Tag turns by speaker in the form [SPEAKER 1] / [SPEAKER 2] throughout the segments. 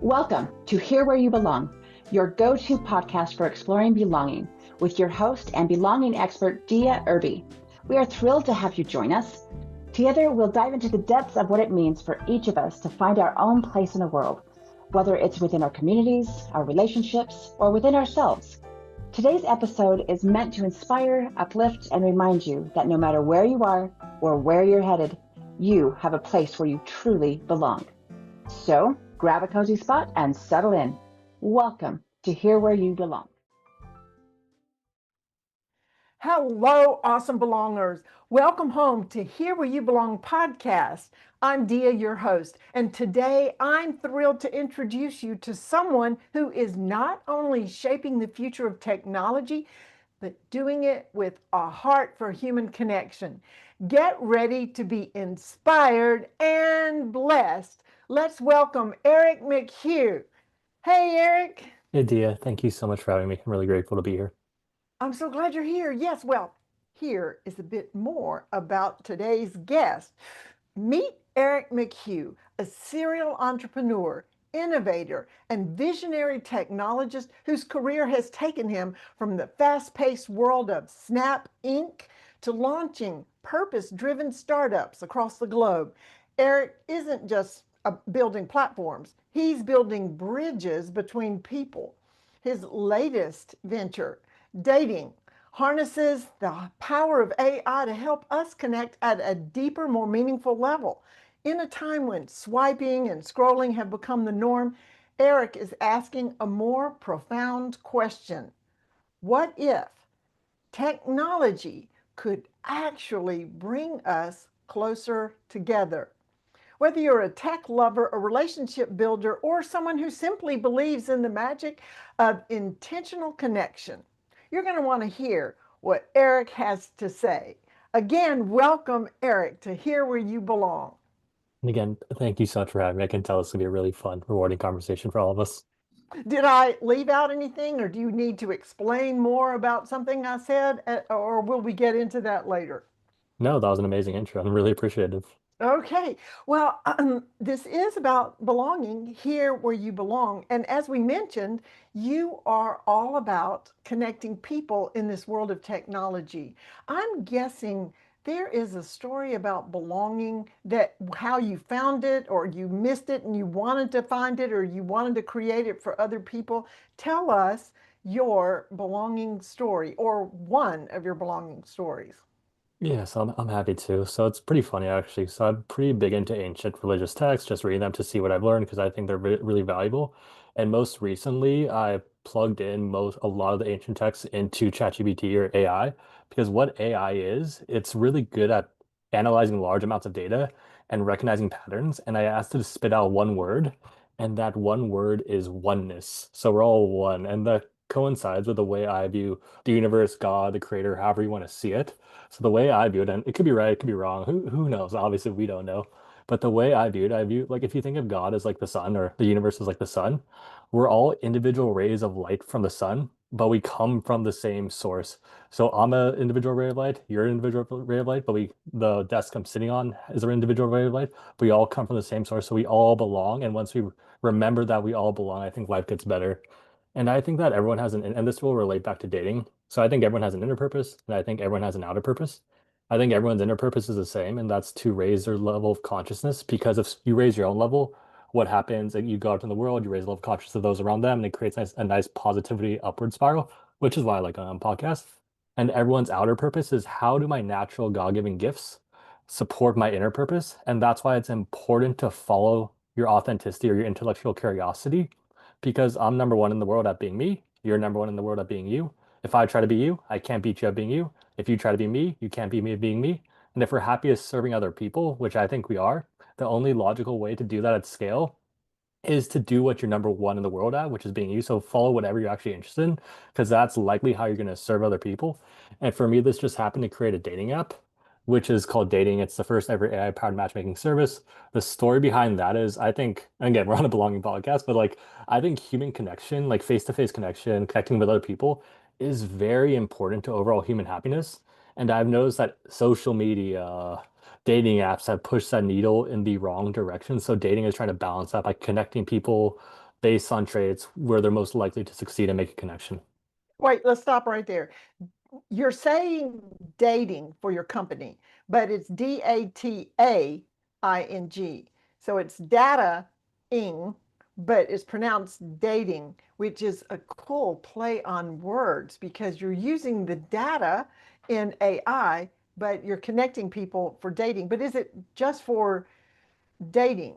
[SPEAKER 1] Welcome to Here Where You Belong, your go-to podcast for exploring belonging with your host and belonging expert, Dia Irby. We are thrilled to have you join us. Together, we'll dive into the depths of what it means for each of us to find our own place in the world, whether it's within our communities, our relationships, or within ourselves. Today's episode is meant to inspire, uplift, and remind you that no matter where you are or where you're headed, you have a place where you truly belong. So, grab a cozy spot and settle in. Welcome to Here Where You Belong.
[SPEAKER 2] Hello, awesome belongers. Welcome home to Here Where You Belong podcast. I'm Dia, your host, and today I'm thrilled to introduce you to someone who is not only shaping the future of technology, but doing it with a heart for human connection. Get ready to be inspired and blessed. Let's welcome Eric McHugh. Hey, Eric.
[SPEAKER 3] Hey, Dia, thank you so much for having me. I'm really grateful to be here.
[SPEAKER 2] I'm so glad you're here. Yes, well, here is a bit more about today's guest. Meet Eric McHugh, a serial entrepreneur, innovator, and visionary technologist whose career has taken him from the fast-paced world of Snap Inc. to launching purpose-driven startups across the globe. Eric isn't just building platforms. He's building bridges between people. His latest venture, dating, harnesses the power of AI to help us connect at a deeper, more meaningful level. In a time when swiping and scrolling have become the norm, Eric is asking a more profound question. What if technology could actually bring us closer together? Whether you're a tech lover, a relationship builder, or someone who simply believes in the magic of intentional connection, you're going to want to hear what Eric has to say. Again, welcome, Eric, to Here Where You Belong.
[SPEAKER 3] And again, thank you so much for having me. I can tell this will be a really fun, rewarding conversation for all of us.
[SPEAKER 2] Did I leave out anything, or do you need to explain more about something I said, or will we get into that later?
[SPEAKER 3] No, that was an amazing intro. I'm really appreciative.
[SPEAKER 2] Okay, well, this is about belonging here where you belong. And as we mentioned, you are all about connecting people in this world of technology. I'm guessing there is a story about belonging, that how you found it, or you missed it and you wanted to find it, or you wanted to create it for other people. Tell us your belonging story, or one of your belonging stories.
[SPEAKER 3] Yeah, so I'm happy to. So it's pretty funny actually. So I'm pretty big into ancient religious texts, just reading them to see what I've learned because I think they're really valuable. And most recently, I plugged in a lot of the ancient texts into ChatGPT or AI because what AI is, it's really good at analyzing large amounts of data and recognizing patterns. And I asked it to spit out one word, and that one word is oneness. So we're all one, and that coincides with the way I view the universe, God, the creator, however you want to see it. So the way I view it, and it could be right, it could be wrong. Who knows? Obviously, we don't know. But the way I view like if you think of God as like the sun or the universe as like the sun, we're all individual rays of light from the sun, but we come from the same source. So I'm an individual ray of light, you're an individual ray of light, but the desk I'm sitting on is an individual ray of light. But we all come from the same source, so we all belong. And once we remember that we all belong, I think life gets better. And I think that everyone has and this will relate back to dating. So I think everyone has an inner purpose, and I think everyone has an outer purpose. I think everyone's inner purpose is the same, and that's to raise their level of consciousness. Because if you raise your own level, what happens? Like you go out in the world, you raise the level of consciousness of those around them, and it creates a nice positivity upward spiral, which is why I like podcasts. And everyone's outer purpose is how do my natural God-given gifts support my inner purpose? And that's why it's important to follow your authenticity or your intellectual curiosity because I'm number one in the world at being me. You're number one in the world at being you. If I try to be you, I can't beat you at being you. If you try to be me, you can't beat me at being me. And if we're happiest serving other people, which I think we are, the only logical way to do that at scale is to do what you're number one in the world at, which is being you. So follow whatever you're actually interested in, because that's likely how you're going to serve other people. And for me, this just happened to create a dating app, which is called Dating. It's the first ever AI-powered matchmaking service. The story behind that is, I think, and again, we're on a belonging podcast, but like, I think human connection, like face-to-face connection, connecting with other people, is very important to overall human happiness. And I've noticed that social media, dating apps have pushed that needle in the wrong direction. So dating is trying to balance that by connecting people, based on traits where they're most likely to succeed and make a connection.
[SPEAKER 2] Wait, let's stop right there. You're saying dating for your company, but it's DATAING. So it's data ing, but it's pronounced dating, which is a cool play on words because you're using the data in AI, but you're connecting people for dating. But is it just for dating?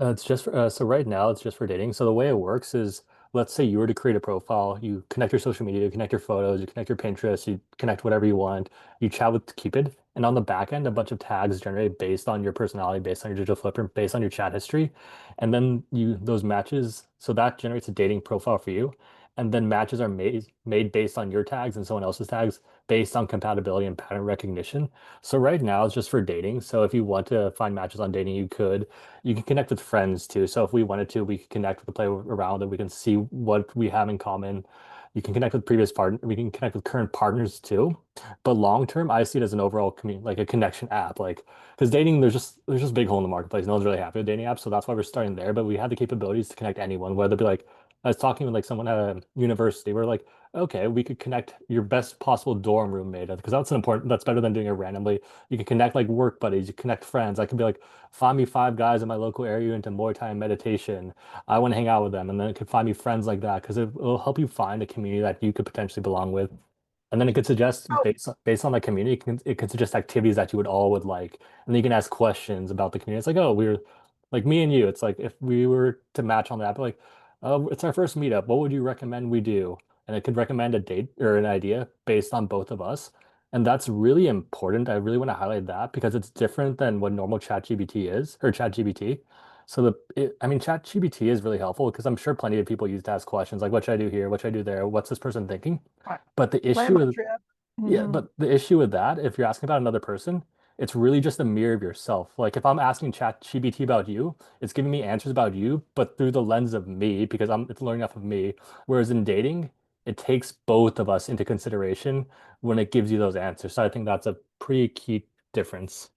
[SPEAKER 3] It's just for, so right now it's just for dating. So the way it works is, let's say you were to create a profile, you connect your social media, you connect your photos, you connect your Pinterest, you connect whatever you want, you chat with Cupid, and on the back end, a bunch of tags generated based on your personality, based on your digital footprint, based on your chat history, and then you those matches. So that generates a dating profile for you, and then matches are made based on your tags and someone else's tags based on compatibility and pattern recognition. So right now it's just for dating. So if you want to find matches on dating, you could. You can connect with friends too. So if we wanted to, we could connect with the play around and we can see what we have in common. You can connect with previous partner. We can connect with current partners too. But long term, I see it as an overall community, like a connection app. Like because dating, there's just a big hole in the marketplace. No one's really happy with dating apps, so that's why we're starting there. But we have the capabilities to connect anyone, whether it be like I was talking with like someone at a university. We're like, okay, we could connect your best possible dorm roommate because that's an important. That's better than doing it randomly. You can connect like work buddies. You connect friends. I could be like find me 5 guys in my local area into Muay Thai and meditation. I want to hang out with them. And then it could find me friends like that because it'll help you find a community that you could potentially belong with. And then it could suggest
[SPEAKER 2] Oh,
[SPEAKER 3] based on that community, it can suggest activities that you would all would like. And then you can ask questions about the community. It's like, oh, we're like me and you. It's like if we were to match on that, but like, it's our first meetup. What would you recommend we do? And it could recommend a date or an idea based on both of us. And that's really important. I really want to highlight that because it's different than what normal ChatGPT is or ChatGPT. So I mean, ChatGPT is really helpful because I'm sure plenty of people use to ask questions like, what should I do here? What should I do there? What's this person thinking?
[SPEAKER 2] right.
[SPEAKER 3] But the
[SPEAKER 2] Plan
[SPEAKER 3] issue
[SPEAKER 2] my
[SPEAKER 3] is,
[SPEAKER 2] trip.
[SPEAKER 3] yeah,
[SPEAKER 2] Hmm.
[SPEAKER 3] but the issue with that, if you're asking about another person, it's really just a mirror of yourself. Like if I'm asking ChatGPT about you, it's giving me answers about you, but through the lens of me because it's learning off of me. Whereas in dating, it takes both of us into consideration when it gives you those answers. So I think that's a pretty key difference.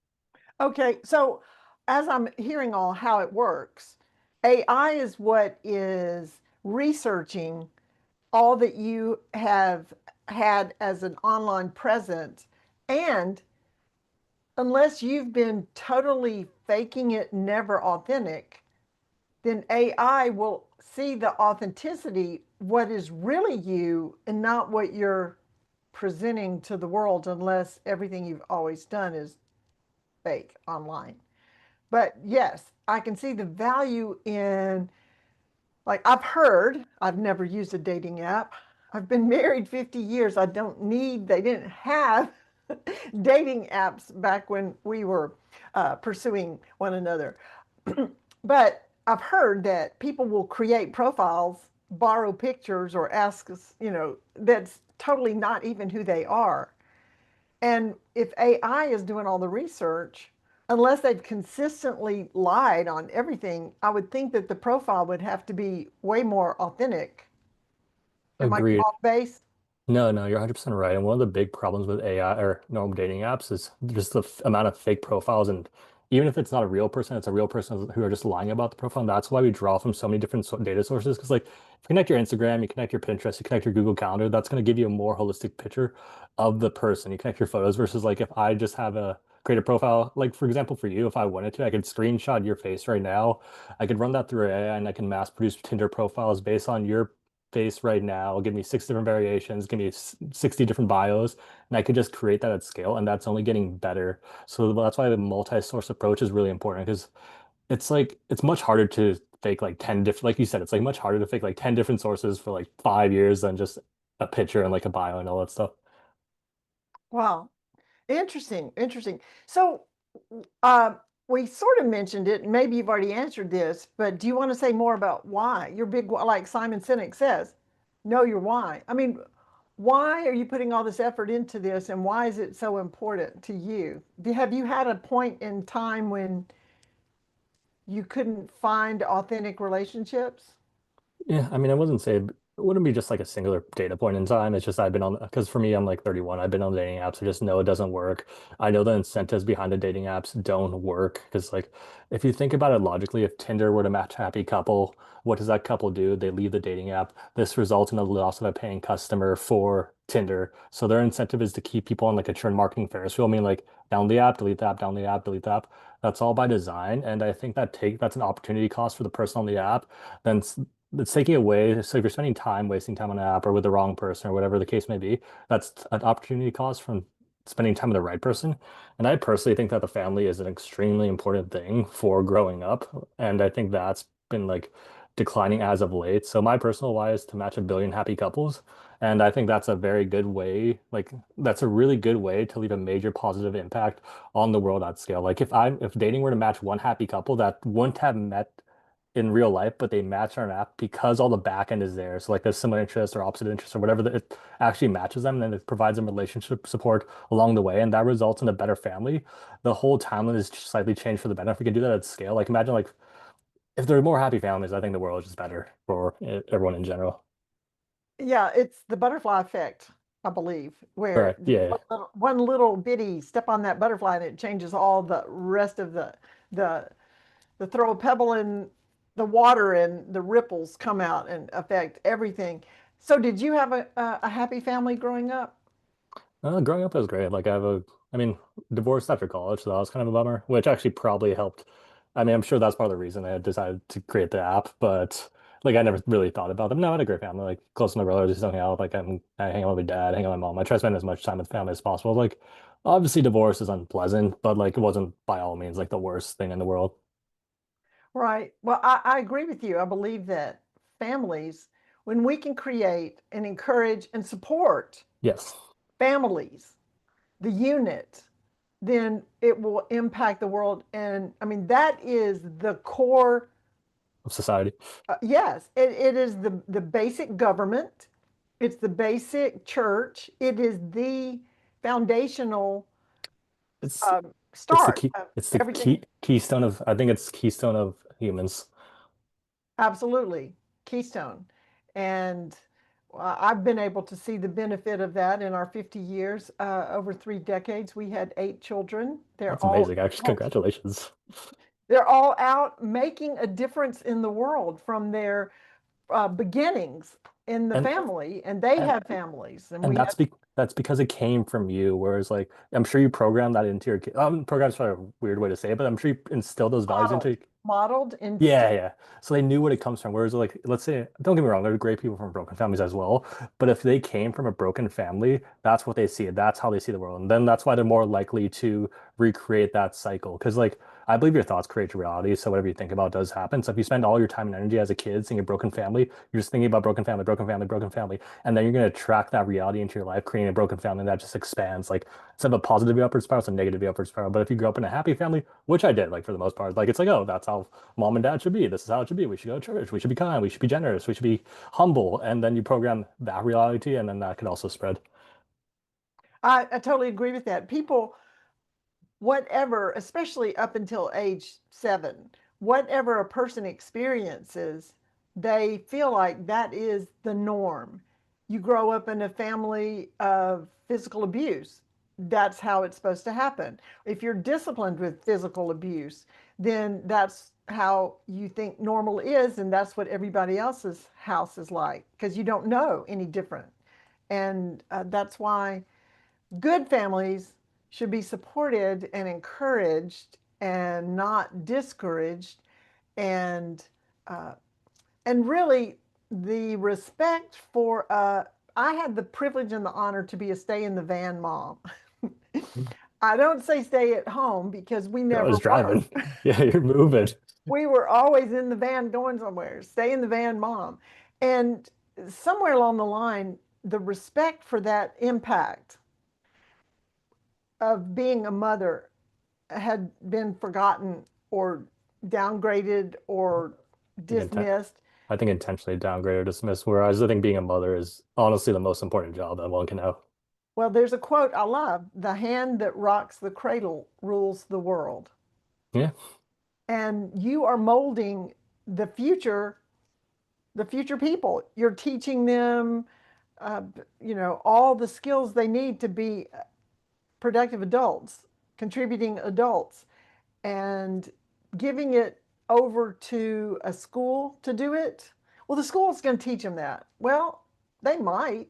[SPEAKER 2] Okay, so as I'm hearing all how it works, AI is what is researching all that you have had as an online presence. And unless you've been totally faking it, never authentic, then AI will see the authenticity, what is really you, and not what you're presenting to the world, unless everything you've always done is fake online. But yes, I can see the value in, like, I've never used a dating app. I've been married 50 years. I don't need, they didn't have dating apps back when we were pursuing one another. But I've heard that people will create profiles, borrow pictures, or ask us, that's totally not even who they are. And if AI is doing all the research, unless they've consistently lied on everything, I would think that the profile would have to be way more authentic. Am I
[SPEAKER 3] Agreed.
[SPEAKER 2] off base?
[SPEAKER 3] No, no, you're 100% right. And one of the big problems with AI or normal dating apps is just the amount of fake profiles. And even if it's not a real person, it's a real person who are just lying about the profile. And that's why we draw from so many different data sources. Because, like, if you connect your Instagram, you connect your Pinterest, you connect your Google Calendar, that's going to give you a more holistic picture of the person. You connect your photos versus, like, if I just have a create a profile, like, for example, for you, if I wanted to, I could screenshot your face right now. I could run that through AI and I can mass produce Tinder profiles based on your face right now, give me 6 different variations, give me 60 different bios, and I could just create that at scale, and that's only getting better. So that's why the multi-source approach is really important because it's like it's much harder to fake like 10 different, like you said, it's like much harder to fake like 10 different sources for like 5 years than just a picture and like a bio and all that stuff.
[SPEAKER 2] Wow. Interesting. Interesting. So, uh, we sort of mentioned it, and maybe you've already answered this, but do you want to say more about why? Your big, like Simon Sinek says, know your why. I mean, why are you putting all this effort into this, and why is it so important to you? Have you had a point in time when you couldn't find authentic relationships?
[SPEAKER 3] Yeah, I mean, I wouldn't say It wouldn't be just like a singular data point in time. It's just I've been on, because for me, I'm like 31. I've been on dating apps. I just know it doesn't work. I know the incentives behind the dating apps don't work. Because, like, if you think about it logically, if Tinder were to match a happy couple, what does that couple do? They leave the dating app. This results in a loss of a paying customer for Tinder. So their incentive is to keep people on like a churn marketing Ferris wheel, meaning like down the app, delete the app, down the app, delete the app. That's all by design. And I think that's an opportunity cost for the person on the app. Then it's taking away. So if you're spending time wasting time on an app or with the wrong person or whatever the case may be, that's an opportunity cost from spending time with the right person. And I personally think that the family is an extremely important thing for growing up. And I think that's been like declining as of late. So my personal why is to match a billion happy couples. And I think that's a very good way, like that's a really good way to leave a major positive impact on the world at scale. Like if dating were to match one happy couple that wouldn't have met in real life, but they match on an app because all the back end is there. So like there's similar interests or opposite interests or whatever that it actually matches them, and then it provides them relationship support along the way, and that results in a better family. The whole timeline is slightly changed for the better. If we can do that at scale, like imagine like if there are more happy families, I think the world is just better for everyone in general.
[SPEAKER 2] Yeah, it's the butterfly effect, I believe, where
[SPEAKER 3] Correct. Yeah.
[SPEAKER 2] one little bitty step on that butterfly and it changes all the rest of the the throw a pebble in the water and the ripples come out and affect everything. So did you have a happy family growing up?
[SPEAKER 3] Growing up was great. Like I mean, divorced after college, so that was kind of a bummer, which actually probably helped. I mean, I'm sure that's part of the reason I had decided to create the app, but like I never really thought about them. No, I had a great family, like close to my brothers, just hang out. I hang out with my dad, hang out with my mom. I try to spend as much time with family as possible. Like, obviously, divorce is unpleasant, but like it wasn't by all means like the worst thing in the world.
[SPEAKER 2] Right. Well, I agree with you. I believe that families, when we can create and encourage and support
[SPEAKER 3] Yes,
[SPEAKER 2] families, the unit, then it will impact the world. And I mean, that is the core.
[SPEAKER 3] of society.
[SPEAKER 2] Yes, it is the basic government. It's the basic church. It is the foundational
[SPEAKER 3] It's it's the
[SPEAKER 2] start
[SPEAKER 3] key.
[SPEAKER 2] of
[SPEAKER 3] It's the
[SPEAKER 2] everything.
[SPEAKER 3] keystone of. I think it's keystone of humans.
[SPEAKER 2] Absolutely, keystone. And I've been able to see the benefit of that in our 50 years. Over 3 decades, we had 8 children.
[SPEAKER 3] That's amazing. Actually, congratulations.
[SPEAKER 2] They're all out making a difference in the world from their beginnings in the
[SPEAKER 3] And
[SPEAKER 2] family, and they
[SPEAKER 3] and
[SPEAKER 2] have families, and
[SPEAKER 3] And
[SPEAKER 2] we have
[SPEAKER 3] that's because it came from you. Whereas, like, I'm sure you programmed that into your kid. Program's probably a weird way to say it, but I'm sure you instilled those values
[SPEAKER 2] modeled,
[SPEAKER 3] into.
[SPEAKER 2] modeled,
[SPEAKER 3] Yeah,
[SPEAKER 2] instilled.
[SPEAKER 3] yeah. So they knew what it comes from. Whereas, like, let's say, don't get me wrong, there are great people from broken families as well. But if they came from a broken family, that's what they see. That's how they see the world. And then that's why they're more likely to recreate that cycle. Because, like, I believe your thoughts create your reality. So whatever you think about does happen. So if you spend all your time and energy as a kid seeing a broken family, you're just thinking about broken family, broken family, broken family. And then you're going to attract that reality into your life, creating a broken family that just expands. Like, instead of a positive upward spiral, it's a negative upward spiral. But if you grow up in a happy family, which I did, like, for the most part, like, it's like, oh, that's how mom and dad should be. This is how it should be. We should go to church. We should be kind. We should be generous. We should be humble. And then you program that reality, and then that could also spread.
[SPEAKER 2] I totally agree with that. People, whatever, especially up until age 7, whatever a person experiences, they feel like that is the norm. You grow up in a family of physical abuse. That's how it's supposed to happen. If you're disciplined with physical abuse, then that's how you think normal is, and that's what everybody else's house is like because you don't know any different. And that's why good families should be supported and encouraged and not discouraged, and uh, and really the respect for I had the privilege and the honor to be a stay in the van mom. I don't say stay at home because we
[SPEAKER 3] You're
[SPEAKER 2] never
[SPEAKER 3] always
[SPEAKER 2] were.
[SPEAKER 3] driving. Yeah, you're moving.
[SPEAKER 2] We were always in the van going somewhere, stay in the van mom. And somewhere along the line, the respect for that impact of being a mother had been forgotten or downgraded or
[SPEAKER 3] I think intent.
[SPEAKER 2] dismissed.
[SPEAKER 3] I think intentionally downgrade or dismiss. Whereas I think being a mother is honestly the most important job that one can have.
[SPEAKER 2] Well, there's a quote I love: the hand that rocks the cradle rules the world.
[SPEAKER 3] Yeah.
[SPEAKER 2] And you are molding the future the future people. You're teaching them, all the skills they need to be productive adults, contributing adults, and giving it over to a school to do it. Well, the school's going to teach them that. Well, they might,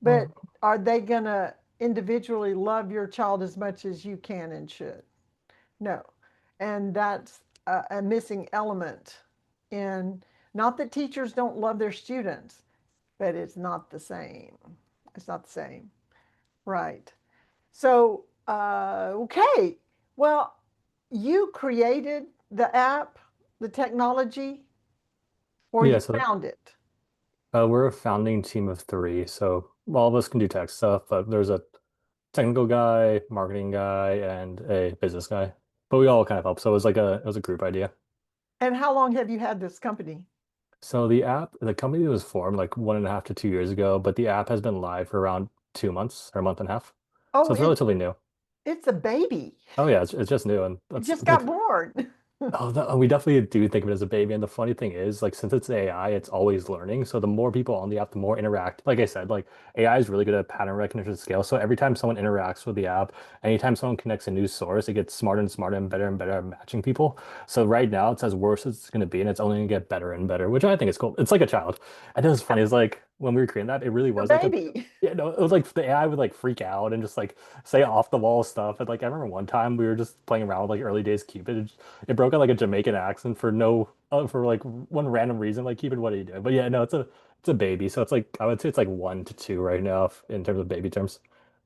[SPEAKER 2] but
[SPEAKER 3] Mm.
[SPEAKER 2] are they going to individually love your child as much as you can and should? No. And that's a missing element in, not that teachers don't love their students, but it's not the same. It's not the same. Right. So, okay. Well, you created the app, the technology, or
[SPEAKER 3] Yeah,
[SPEAKER 2] you
[SPEAKER 3] so
[SPEAKER 2] found it.
[SPEAKER 3] we're a founding team of three, so all of us can do tech stuff, but there's a technical guy, marketing guy, and a business guy. But we all kind of help. So it was a group idea.
[SPEAKER 2] And how long have you had this company?
[SPEAKER 3] So the company was formed like 1.5 to 2 years ago, but the app has been live for around 2 months or a month and a half. So
[SPEAKER 2] Oh,
[SPEAKER 3] it's relatively new.
[SPEAKER 2] it's a baby.
[SPEAKER 3] Oh yeah, it's just new, and
[SPEAKER 2] It
[SPEAKER 3] that's
[SPEAKER 2] just got
[SPEAKER 3] like
[SPEAKER 2] born.
[SPEAKER 3] oh, we definitely do think of it as a baby. And the funny thing is, like, since it's AI, it's always learning. So the more people on the app, the more interact. Like I said, like AI is really good at pattern recognition at scale. So every time someone interacts with the app, anytime someone connects a new source, it gets smarter and better at matching people. So right now, it's as worse as it's going to be, and it's only going to get better and better, which I think is cool. It's like a child. And it was funny. It's like when we were creating that, it really
[SPEAKER 2] A
[SPEAKER 3] was like a
[SPEAKER 2] baby.
[SPEAKER 3] yeah, no, it was like the AI would like freak out and just like say off the wall stuff. And like I remember one time we were just playing around with like early days Cupid. It broke out like a Jamaican accent for no for like one random reason. Like, Cupid, what are you doing? But yeah, no, it's a baby. So it's like I would say it's like 1 to 2 right now in terms of baby terms.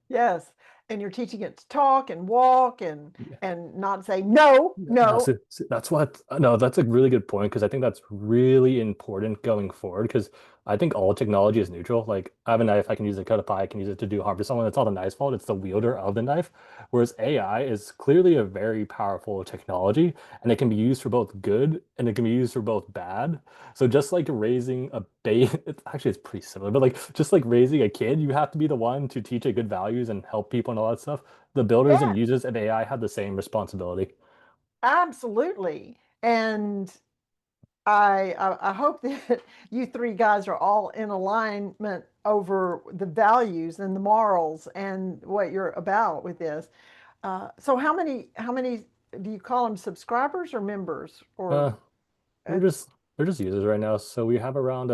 [SPEAKER 2] Yes. And you're teaching it to talk and walk and
[SPEAKER 3] Yeah.
[SPEAKER 2] not say no,
[SPEAKER 3] Yeah, no,
[SPEAKER 2] no.
[SPEAKER 3] that's what, no, that's a really good point because I think that's really important going forward because I think all technology is neutral. Like, I have a knife, I can use it to cut a pie, I can use it to do harm to someone. It's not the knife's fault, it's the wielder of the knife. Whereas AI is clearly a very powerful technology and it can be used for both good and it can be used for both bad. So just like raising a baby, it's actually it's pretty similar, but like just like raising a kid, you have to be the one to teach it good values and help people and all that stuff. The builders and
[SPEAKER 2] Yeah,
[SPEAKER 3] users of AI have the same responsibility.
[SPEAKER 2] absolutely. And I hope that you three guys are all in alignment over the values and the morals and what you're about with this. So how many do you call them, subscribers or members or
[SPEAKER 3] Uh,
[SPEAKER 2] uh,
[SPEAKER 3] they're just users right now. So we have around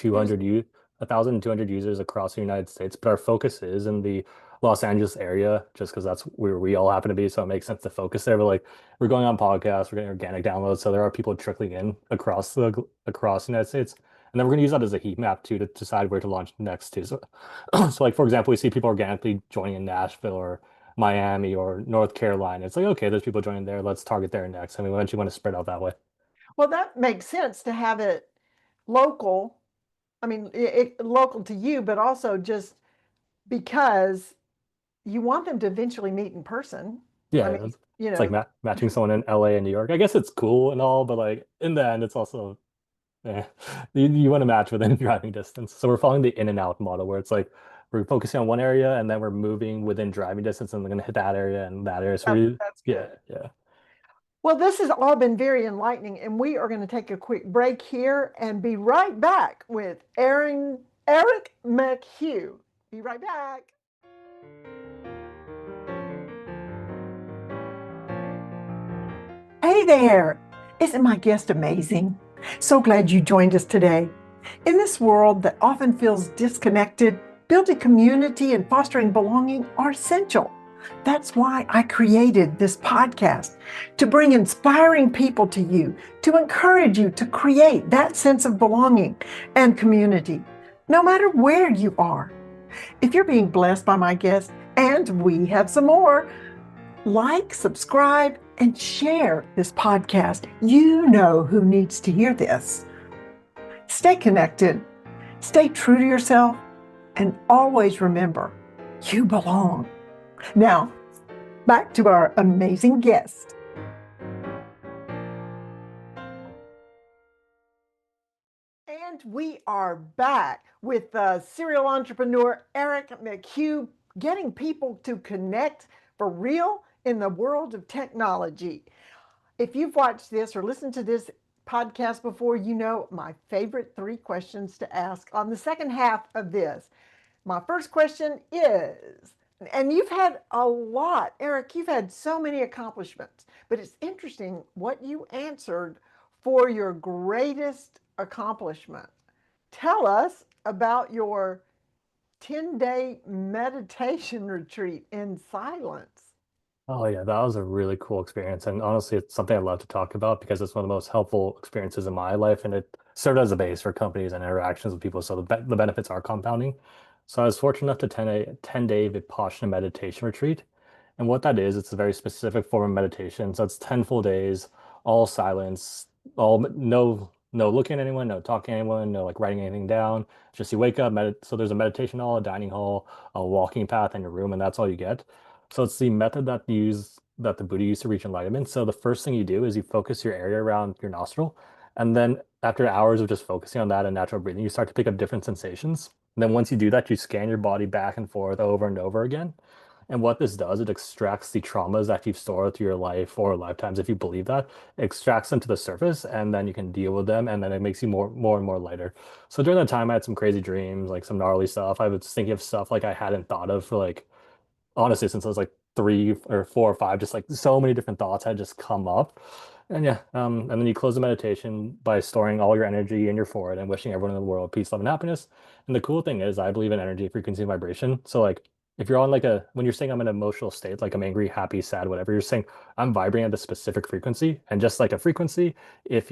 [SPEAKER 2] users?
[SPEAKER 3] 1,200 users across the United States, but our focus is in the Los Angeles area, just because that's where we all happen to be. So it makes sense to focus there. But like we're going on podcasts, we're getting organic downloads, so there are people trickling in across the United States. And then we're going to use that as a heat map too to decide where to launch next too. So, so like for example, we see people organically joining in Nashville or Miami or North Carolina. It's like, okay, there's people joining there. Let's target there next. And we eventually want to spread out that way.
[SPEAKER 2] Well, that makes sense to have it local. I mean, local to you, but also just because you want them to eventually meet in person. I
[SPEAKER 3] Yeah,
[SPEAKER 2] mean,
[SPEAKER 3] it's like matching someone in LA and New York. I guess it's cool and all, but like in the end, it's also you want to match within driving distance. So we're following the in and out model where it's like we're focusing on one area and then we're moving within driving distance and we're gonna hit that area and that area. So
[SPEAKER 2] that's
[SPEAKER 3] yeah,
[SPEAKER 2] good.
[SPEAKER 3] yeah.
[SPEAKER 2] Well, this has all been very enlightening, and we are going to take a quick break here and be right back with Eric McHugh. Be right back. Hey there! Isn't my guest amazing? So glad you joined us today. In this world that often feels disconnected, building community and fostering belonging are essential. That's why I created this podcast to bring inspiring people to you, to encourage you to create that sense of belonging and community, no matter where you are. If you're being blessed by my guest, and we have some more, like, subscribe, and share this podcast. You know who needs to hear this. Stay connected, stay true to yourself, and always remember you belong. Now, back to our amazing guest. And we are back with serial entrepreneur Eric McHugh, getting people to connect for real in the world of technology. If you've watched this or listened to this podcast before, you know my favorite three questions to ask on the second half of this. My first question is, and you've had a lot, Eric, you've had so many accomplishments, but it's interesting what you answered for your greatest accomplishment. Tell us about your 10-day meditation retreat in silence.
[SPEAKER 3] Oh yeah, that was a really cool experience. And honestly, it's something I love to talk about because it's one of the most helpful experiences in my life. And it served as a base for companies and interactions with people. So the benefits are compounding. So I was fortunate enough to attend a 10-day Vipassana meditation retreat. And what that is, it's a very specific form of meditation. So it's 10 full days, all silence, all no looking at anyone, no talking to anyone, no like writing anything down. Just you wake up, so there's a meditation hall, a dining hall, a walking path in your room, and that's all you get. So it's the method that the Buddha used to reach enlightenment. So the first thing you do is you focus your area around your nostril, and then after hours of just focusing on that and natural breathing, you start to pick up different sensations. And then once you do that, you scan your body back and forth over and over again. And what this does, it extracts the traumas that you've stored through your life or lifetimes, if you believe that, it extracts them to the surface, and then you can deal with them, and then it makes you more and more lighter. So during that time, I had some crazy dreams, like some gnarly stuff. I was thinking of stuff like I hadn't thought of for like honestly since I was like 3 or 4 or 5, just like so many different thoughts had just come up. And yeah, and then you close the meditation by storing all your energy in your forehead and wishing everyone in the world peace, love, and happiness. And the cool thing is, I believe in energy, frequency, and vibration. So like, if you're on like when you're saying I'm in an emotional state, like I'm angry, happy, sad, whatever, you're saying I'm vibrating at a specific frequency, and just like a frequency, if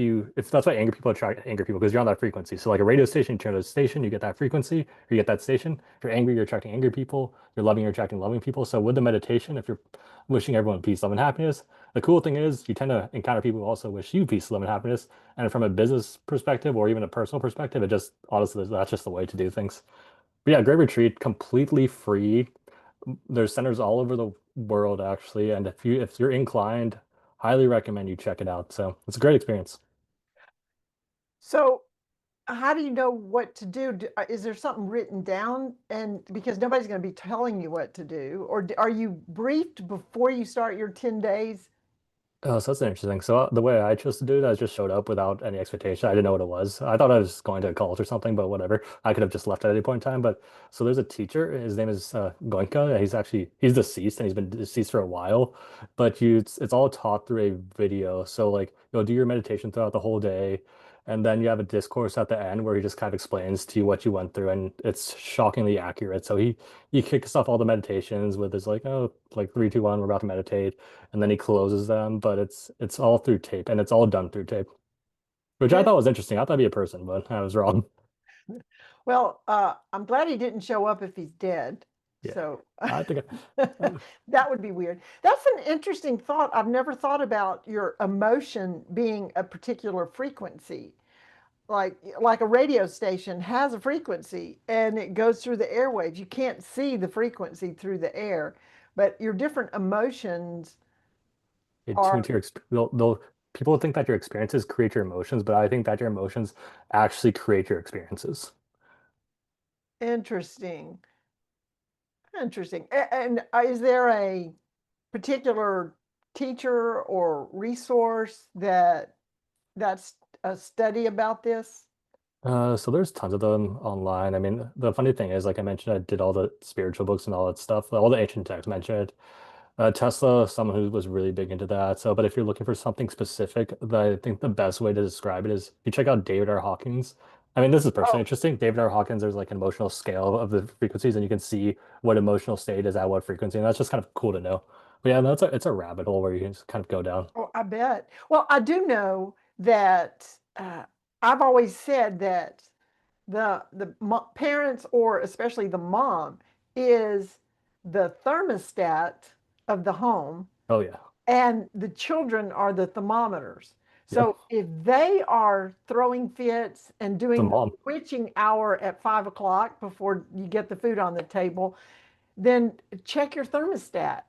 [SPEAKER 3] that's why angry people attract angry people because you're on that frequency. So like a radio station, you turn to a station, you get that frequency, or you get that station. If you're angry, you're attracting angry people. You're loving, you're attracting loving people. So with the meditation, if you're wishing everyone peace, love, and happiness, the cool thing is you tend to encounter people who also wish you peace, love, and happiness. And from a business perspective or even a personal perspective, it just honestly that's just the way to do things. But yeah, great retreat, completely free. There's centers all over the world actually, and if you're inclined, highly recommend you check it out. So it's a great experience.
[SPEAKER 2] So, how do you know what to do? Is there something written down? And because nobody's going to be telling you what to do, or are you briefed before you start your 10 days?
[SPEAKER 3] Oh, so that's interesting. So the way I chose to do it, I just showed up without any expectation. I didn't know what it was. I thought I was going to a cult or something, but whatever. I could have just left at any point in time. But so there's a teacher. His name is Goenka. He's deceased and he's been deceased for a while. But it's all taught through a video. So like you'll do your meditation throughout the whole day, and then you have a discourse at the end where he just kind of explains to you what you went through, and it's shockingly accurate. So he kicks off all the meditations with his like, oh, like 3, 2, 1, we're about to meditate, and then he closes them, but it's all through tape and it's all done through tape, which I
[SPEAKER 2] It,
[SPEAKER 3] thought was interesting. I thought he'd be a person, but I was wrong.
[SPEAKER 2] well, I'm glad he didn't show up if he's dead.
[SPEAKER 3] Yeah,
[SPEAKER 2] So
[SPEAKER 3] I think
[SPEAKER 2] that would be weird. That's an interesting thought. I've never thought about your emotion being a particular frequency. Like a radio station has a frequency and it goes through the airwaves. You can't see the frequency through the air, but your different emotions
[SPEAKER 3] it tuned
[SPEAKER 2] are
[SPEAKER 3] to your they'll people think that your experiences create your emotions, but I think that your emotions actually create your experiences.
[SPEAKER 2] interesting. Interesting. And is there a particular teacher or resource that's a study about this?
[SPEAKER 3] So there's tons of them online. I mean, the funny thing is, like I mentioned, I did all the spiritual books and all that stuff. All the ancient texts mentioned it. Tesla, someone who was really big into that. So, but if you're looking for something specific, I think the best way to describe it is you check out David R. Hawkins. I mean, this is personally
[SPEAKER 2] Oh,
[SPEAKER 3] interesting. David R. Hawkins, there's like an emotional scale of the frequencies, and you can see what emotional state is at what frequency, and that's just kind of cool to know. But yeah, that's it's a rabbit hole where you can just kind of go down.
[SPEAKER 2] oh, I bet. Well, I do know that I've always said that the parents or especially the mom is the thermostat of the home
[SPEAKER 3] Oh yeah,
[SPEAKER 2] and the children are the thermometers.
[SPEAKER 3] yep.
[SPEAKER 2] So if they are throwing fits and
[SPEAKER 3] The
[SPEAKER 2] doing the
[SPEAKER 3] mom.
[SPEAKER 2] witching hour at 5 o'clock before you get the food on the table, then check your thermostat.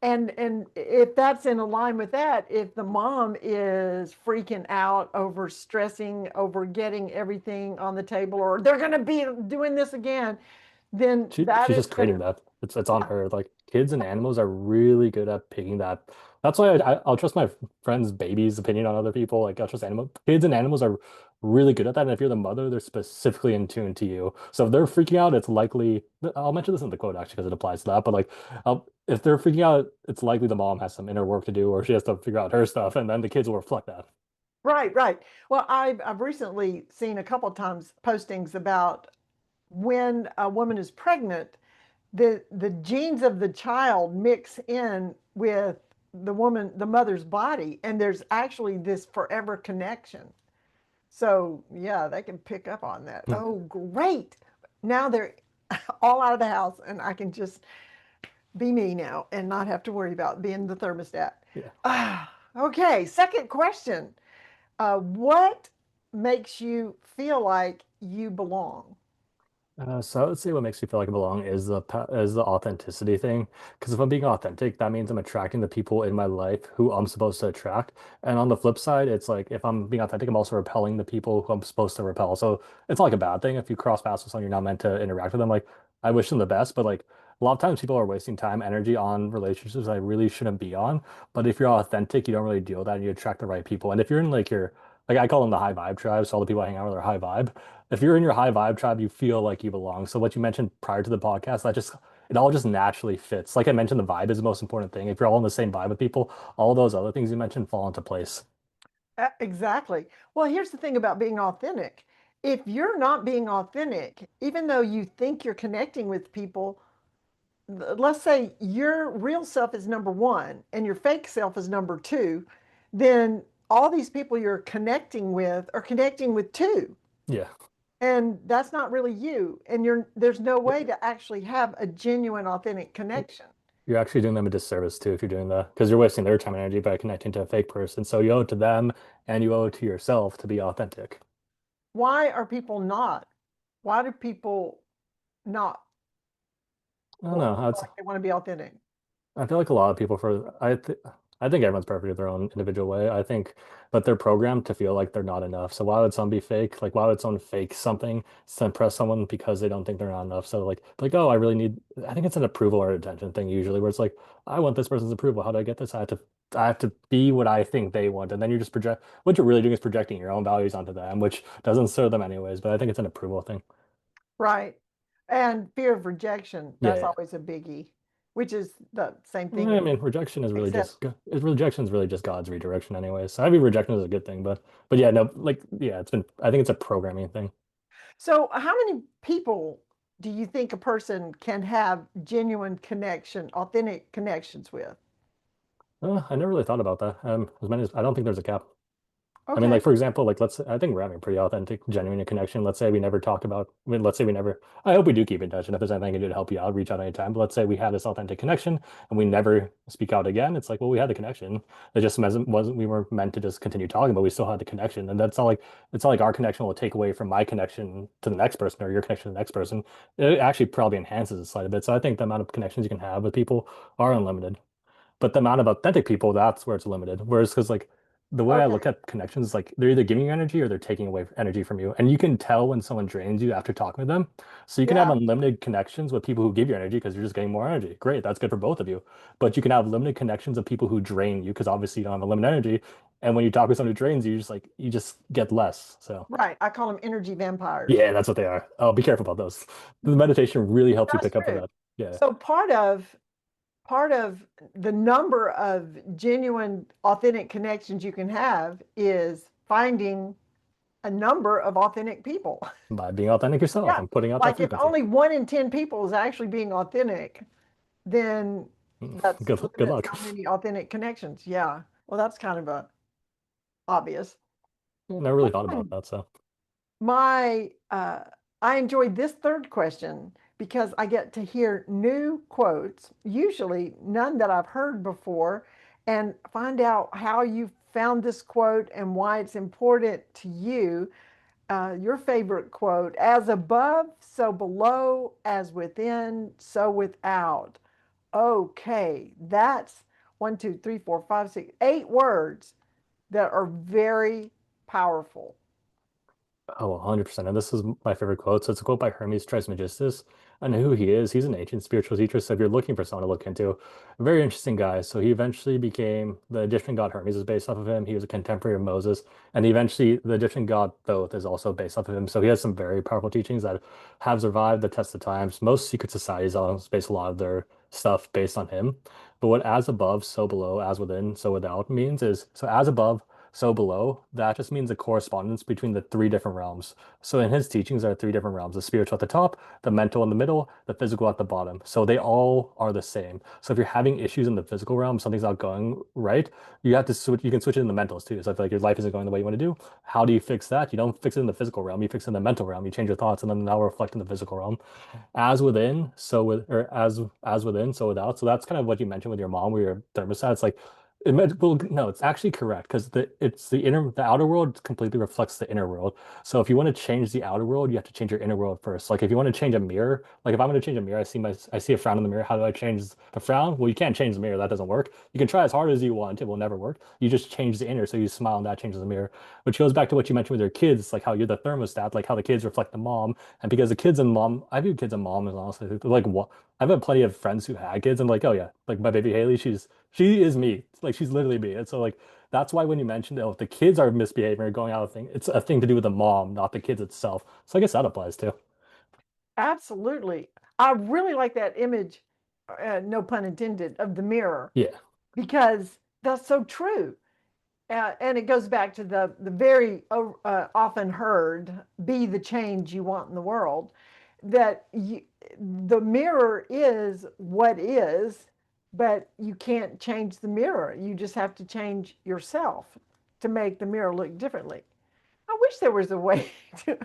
[SPEAKER 2] And if that's in line with that, if the mom is freaking out over stressing over getting everything on the table, or they're going to be doing this again, then that
[SPEAKER 3] She's
[SPEAKER 2] is
[SPEAKER 3] just
[SPEAKER 2] going
[SPEAKER 3] creating
[SPEAKER 2] to,
[SPEAKER 3] that. It's on her. Like kids and animals are really good at picking that That's why I'll trust my friend's baby's opinion on other people. Like I'll trust animal kids and animals are really good at that. And if you're the mother, they're specifically in tune to you. So if they're freaking out, it's likely I'll mention this in the quote actually because it applies to that. But like, if they're freaking out, it's likely the mom has some inner work to do, or she has to figure out her stuff, and then the kids will reflect that.
[SPEAKER 2] Right, right. Well, I've recently seen a couple of times postings about when a woman is pregnant, the genes of the child mix in with the mother's body, and there's actually this forever connection. So yeah, they can pick up on that.
[SPEAKER 3] Hmm.
[SPEAKER 2] Oh, great. Now they're all out of the house and I can just be me now and not have to worry about being the thermostat.
[SPEAKER 3] Yeah.
[SPEAKER 2] Okay, second question. What makes you feel like you belong?
[SPEAKER 3] So I would say what makes me feel like I belong is is the authenticity thing. Because if I'm being authentic, that means I'm attracting the people in my life who I'm supposed to attract. And on the flip side, it's like if I'm being authentic, I'm also repelling the people who I'm supposed to repel. So it's not like a bad thing if you cross paths with someone you're not meant to interact with them. Like I wish them the best, but like a lot of times people are wasting time, energy on relationships I really shouldn't be on. But if you're authentic, you don't really deal with that and you attract the right people. And if you're in like your like I call them the high vibe tribe, so all the people I hang out with are high vibe. If you're in your high vibe tribe, you feel like you belong. So what you mentioned prior to the podcast, that just it all just naturally fits. Like I mentioned, the vibe is the most important thing. If you're all in the same vibe with people, all those other things you mentioned fall into place.
[SPEAKER 2] Exactly. Well, here's the thing about being authentic. If you're not being authentic, even though you think you're connecting with people, let's say your real self is number one and your fake self is number two, then all these people you're connecting with are connecting with two.
[SPEAKER 3] Yeah.
[SPEAKER 2] And that's not really you. And there's no way to actually have a genuine, authentic connection.
[SPEAKER 3] You're actually doing them a disservice too if you're doing that because you're wasting their time and energy by connecting to a fake person. So you owe it to them and you owe it to yourself to be authentic.
[SPEAKER 2] Why are people not? Why do people not
[SPEAKER 3] I don't
[SPEAKER 2] want,
[SPEAKER 3] know.
[SPEAKER 2] feel like they want to be authentic?
[SPEAKER 3] I feel like a lot of people I think everyone's perfect in their own individual way. I think, but they're programmed to feel like they're not enough. So why would someone be fake? Like why would someone fake something to impress someone because they don't think they're not enough? So oh, I really need. I think it's an approval or attention thing usually, where it's like I want this person's approval. How do I get this? I have to be what I think they want, and then you just project. What you're really doing is projecting your own values onto them, which doesn't serve them anyways. But I think it's an approval thing.
[SPEAKER 2] Right. And fear of rejection,
[SPEAKER 3] Yeah,
[SPEAKER 2] that's
[SPEAKER 3] yeah.
[SPEAKER 2] always a biggie, which is the same thing
[SPEAKER 3] I
[SPEAKER 2] as
[SPEAKER 3] mean, rejection is really
[SPEAKER 2] accept.
[SPEAKER 3] rejection is really just God's redirection anyway. So I view rejection as a good thing, but yeah, no, like yeah, it's been I think it's a programming thing.
[SPEAKER 2] So, how many people do you think a person can have genuine connection, authentic connections with?
[SPEAKER 3] I never really thought about that. As many as I don't think there's a cap. I mean,
[SPEAKER 2] Okay.
[SPEAKER 3] like for example, like I think we're having a pretty authentic, genuine connection. Let's say we never talk about, I mean, let's say we never, I hope we do keep in touch. And if there's anything I can do to help you out, reach out anytime. But let's say we had this authentic connection and we never speak out again. It's like, well, we had the connection. It just wasn't, we weren't meant to just continue talking, but we still had the connection. And that's not like, it's not like our connection will take away from my connection to the next person or your connection to the next person. It actually probably enhances it slightly bit. So I think the amount of connections you can have with people are unlimited. But the amount of authentic people, that's where it's limited. Whereas, because like the way I look
[SPEAKER 2] Okay.
[SPEAKER 3] at connections, like they're either giving you energy or they're taking away energy from you. And you can tell when someone drains you after talking with them. So you can have
[SPEAKER 2] Yeah.
[SPEAKER 3] unlimited connections with people who give you energy because you're just getting more energy. Great, that's good for both of you. But you can have limited connections of people who drain you because obviously you don't have unlimited energy. And when you talk with someone who drains you, you just get less. So
[SPEAKER 2] Right. I call them energy vampires.
[SPEAKER 3] yeah, that's what they are. Oh, be careful about those. The meditation really helps you
[SPEAKER 2] That's
[SPEAKER 3] pick up with
[SPEAKER 2] true.
[SPEAKER 3] that. Yeah.
[SPEAKER 2] So part of the number of genuine, authentic connections you can have is finding a number of authentic people.
[SPEAKER 3] By being authentic yourself
[SPEAKER 2] Yeah.
[SPEAKER 3] and putting out that
[SPEAKER 2] Like if
[SPEAKER 3] frequency.
[SPEAKER 2] only 1 in 10 people is actually being authentic, then that's
[SPEAKER 3] Good
[SPEAKER 2] limits
[SPEAKER 3] luck.
[SPEAKER 2] how many authentic connections. Yeah. Well, that's kind of a obvious.
[SPEAKER 3] I never really thought about that. So,
[SPEAKER 2] My I enjoyed this third question because I get to hear new quotes, usually none that I've heard before, and find out how you found this quote and why it's important to you. Your favorite quote: "As above, so below; as within, so without." Okay, that's 8 words that are very powerful.
[SPEAKER 3] oh, 100%. And this is my favorite quote. So it's a quote by Hermes Trismegistus. And who he is, he's an ancient spiritual teacher. So if you're looking for someone to look into, a very interesting guy. So he eventually became the Egyptian god Hermes is based off of him. He was a contemporary of Moses. And eventually the Egyptian god Thoth is also based off of him. So he has some very powerful teachings that have survived the test of times. Most secret societies also base a lot of their stuff based on him. But what as above, so below, as within, so without means is so as above, so below, that just means a correspondence between the three different realms. So in his teachings, there are three different realms: the spiritual at the top, the mental in the middle, the physical at the bottom. So they all are the same. So if you're having issues in the physical realm, something's not going right, you have to switch, you can switch it in the mentals too. So if like your life isn't going the way you want to do, how do you fix that? You don't fix it in the physical realm, you fix it in the mental realm. You change your thoughts and then now reflect in the physical realm. As within, so with or as within, so without. So that's kind of what you mentioned with your mom, where your thermostat. It's like well, no, it's actually correct because the outer world completely reflects the inner world. So if you want to change the outer world, you have to change your inner world first. Like if you want to change a mirror, like if I'm going to change a mirror, I see a frown in the mirror. How do I change the frown? Well, you can't change the mirror. That doesn't work. You can try as hard as you want. It will never work. You just change the inner. So you smile and that changes the mirror. Which goes back to what you mentioned with your kids, like how you're the thermostat, like how the kids reflect the mom. And because the kids and mom, I view kids and mom as honestly like what I've had plenty of friends who had kids and like, oh yeah, like my baby Haley, she is me. Like she's literally me. And so like that's why when you mentioned, oh, if the kids are misbehaving or going out of thing, it's a thing to do with the mom, not the kids itself. So I guess that applies too.
[SPEAKER 2] Absolutely. I really like that image, no pun intended, of the mirror
[SPEAKER 3] Yeah.
[SPEAKER 2] because that's so true. And it goes back to the very often heard, be the change you want in the world, that the mirror is what is, but you can't change the mirror. You just have to change yourself to make the mirror look differently. I wish there was a way to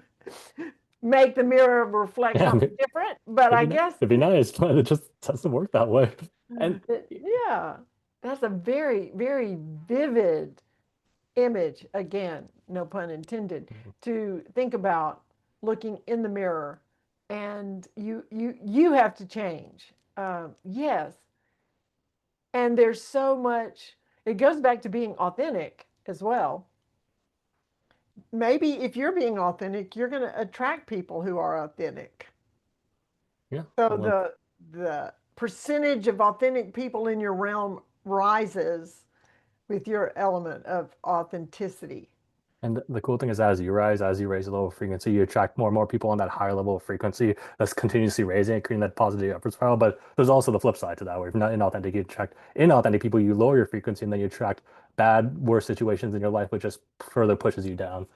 [SPEAKER 2] make the mirror reflect
[SPEAKER 3] Yeah, I
[SPEAKER 2] something
[SPEAKER 3] mean,
[SPEAKER 2] different, but I guess,
[SPEAKER 3] it'd be nice, but it just doesn't work that way. And
[SPEAKER 2] yeah, that's a very, very vivid image, again, no pun intended, to think about looking in the mirror and you have to change. Yes, and there's so much. It goes back to being authentic as well. Maybe if you're being authentic, you're going to attract people who are authentic.
[SPEAKER 3] yeah,
[SPEAKER 2] So
[SPEAKER 3] well,
[SPEAKER 2] the percentage of authentic people in your realm rises with your element of authenticity.
[SPEAKER 3] and the cool thing is as you raise the level of frequency, you attract more and more people on that higher level of frequency that's continuously raising and creating that positive upward spiral. But there's also the flip side to that, where if you're not inauthentic, you attract inauthentic people, you lower your frequency, and then you attract bad, worse situations in your life, which just further pushes you down.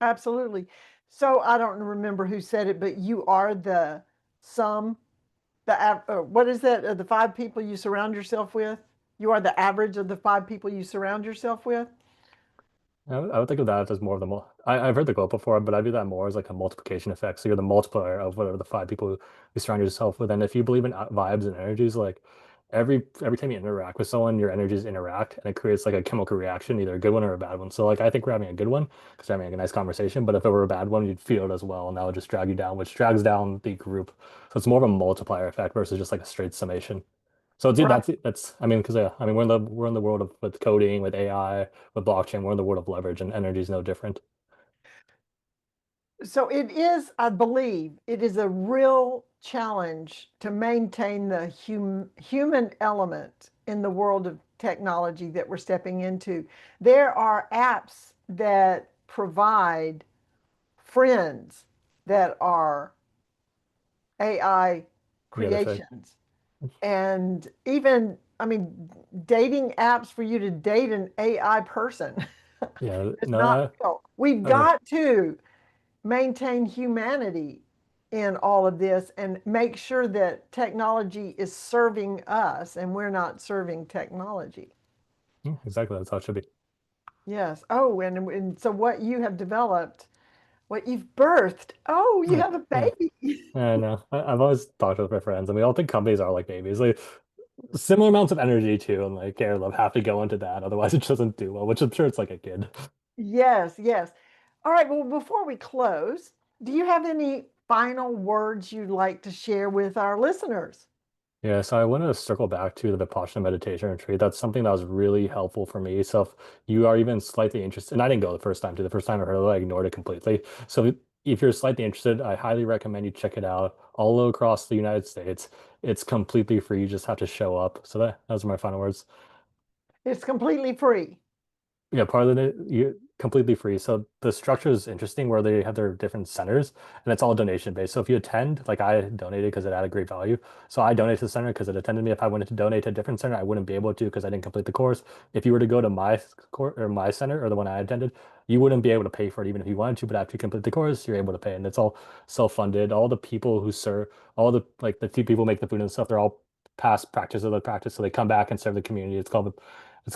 [SPEAKER 2] Absolutely. So I don't remember who said it, but you are the sum, what is that? The five people you surround yourself with. You are the average of the five people you surround yourself with.
[SPEAKER 3] I would think of that as more of I've heard the quote before, but I view that more as like a multiplication effect. So you're the multiplier of whatever the five people you surround yourself with. And if you believe in vibes and energies, like every time you interact with someone, your energies interact and it creates like a chemical reaction, either a good one or a bad one. So like I think we're having a good one because we're having a nice conversation. But if it were a bad one, you'd feel it as well, and that would just drag you down, which drags down the group. So it's more of a multiplier effect versus just like a straight summation. So dude,
[SPEAKER 2] Right.
[SPEAKER 3] that's I mean, because yeah, I mean we're in the world of with coding, with AI, with blockchain, we're in the world of leverage, and energy is no different.
[SPEAKER 2] So it is, I believe, it is a real challenge to maintain the human element in the world of technology that we're stepping into. There are apps that provide friends that are AI
[SPEAKER 3] Yeah, that's right.
[SPEAKER 2] creations. And even, I mean, dating apps for you to date an AI person.
[SPEAKER 3] Yeah,
[SPEAKER 2] It's
[SPEAKER 3] no,
[SPEAKER 2] not real. We've
[SPEAKER 3] I
[SPEAKER 2] got to maintain humanity in all of this and make sure that technology is serving us and we're not serving technology.
[SPEAKER 3] exactly that's how it should be.
[SPEAKER 2] Yes. Oh, and so what you have developed, what you've birthed. Oh, you
[SPEAKER 3] Yeah,
[SPEAKER 2] have a
[SPEAKER 3] yeah.
[SPEAKER 2] baby.
[SPEAKER 3] I know. I've always talked with my friends, and we all think companies are like babies, like similar amounts of energy too, and like care love have to go into that, otherwise it doesn't do well. Which I'm sure it's like a kid.
[SPEAKER 2] Yes, yes. All right. Well, before we close, do you have any final words you'd like to share with our listeners?
[SPEAKER 3] Yeah, so I want to circle back to the Vipassana meditation retreat. That's something that was really helpful for me. So if you are even slightly interested, and I didn't go the first time too. The first time I heard of it, I ignored it completely. So if you're slightly interested, I highly recommend you check it out all across the United States. It's completely free. You just have to show up. So those are my final words.
[SPEAKER 2] It's completely free.
[SPEAKER 3] Yeah, part of it you completely free. So the structure is interesting where they have their different centers and it's all donation based. So if you attend, like I donated because it had a great value. So I donated to the center because it attended me. If I wanted to donate to a different center, I wouldn't be able to because I didn't complete the course. If you were to go to my course or my center or the one I attended, you wouldn't be able to pay for it even if you wanted to, but after you complete the course, you're able to pay. And it's all self-funded. All the people who serve, all the like the two people make the food and stuff, they're all past practice of the practice. So they come back and serve the community. It's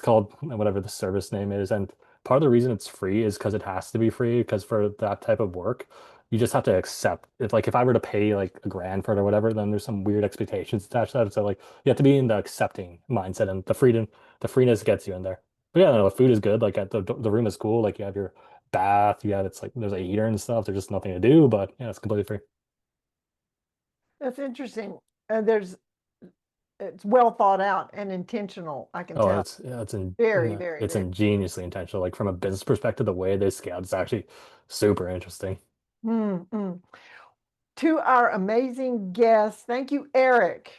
[SPEAKER 3] called whatever the service name is. And part of the reason it's free is because it has to be free, because for that type of work, you just have to accept it. Like if I were to pay like a grand for it or whatever, then there's some weird expectations attached to that. So like you have to be in the accepting mindset, and the freeness gets you in there. But yeah, no, the food is good. Like the room is cool. Like you have your bath, it's like there's a heater and stuff. There's just nothing to do, but yeah, it's completely free.
[SPEAKER 2] That's interesting. It's well thought out and intentional, I can
[SPEAKER 3] Oh,
[SPEAKER 2] tell.
[SPEAKER 3] it's yeah, it's in
[SPEAKER 2] Very,
[SPEAKER 3] yeah,
[SPEAKER 2] very,
[SPEAKER 3] it's
[SPEAKER 2] very.
[SPEAKER 3] ingeniously intentional. Like from a business perspective, the way they scaled is actually super interesting.
[SPEAKER 2] Mm-mm. To our amazing guests, thank you, Eric.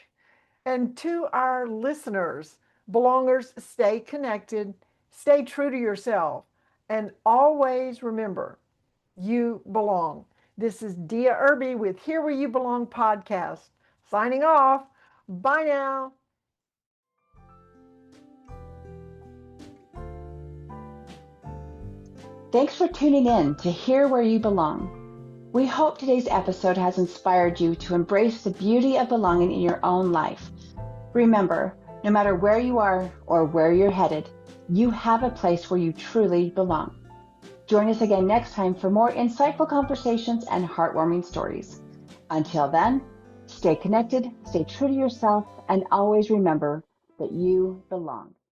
[SPEAKER 2] And to our listeners, belongers, stay connected, stay true to yourself, and always remember you belong. This is Dia Irby with Here Where You Belong podcast. Signing off. Bye now.
[SPEAKER 1] Thanks for tuning in to Hear Where You Belong. We hope today's episode has inspired you to embrace the beauty of belonging in your own life. Remember, no matter where you are or where you're headed, you have a place where you truly belong. Join us again next time for more insightful conversations and heartwarming stories. Until then, stay connected, stay true to yourself, and always remember that you belong.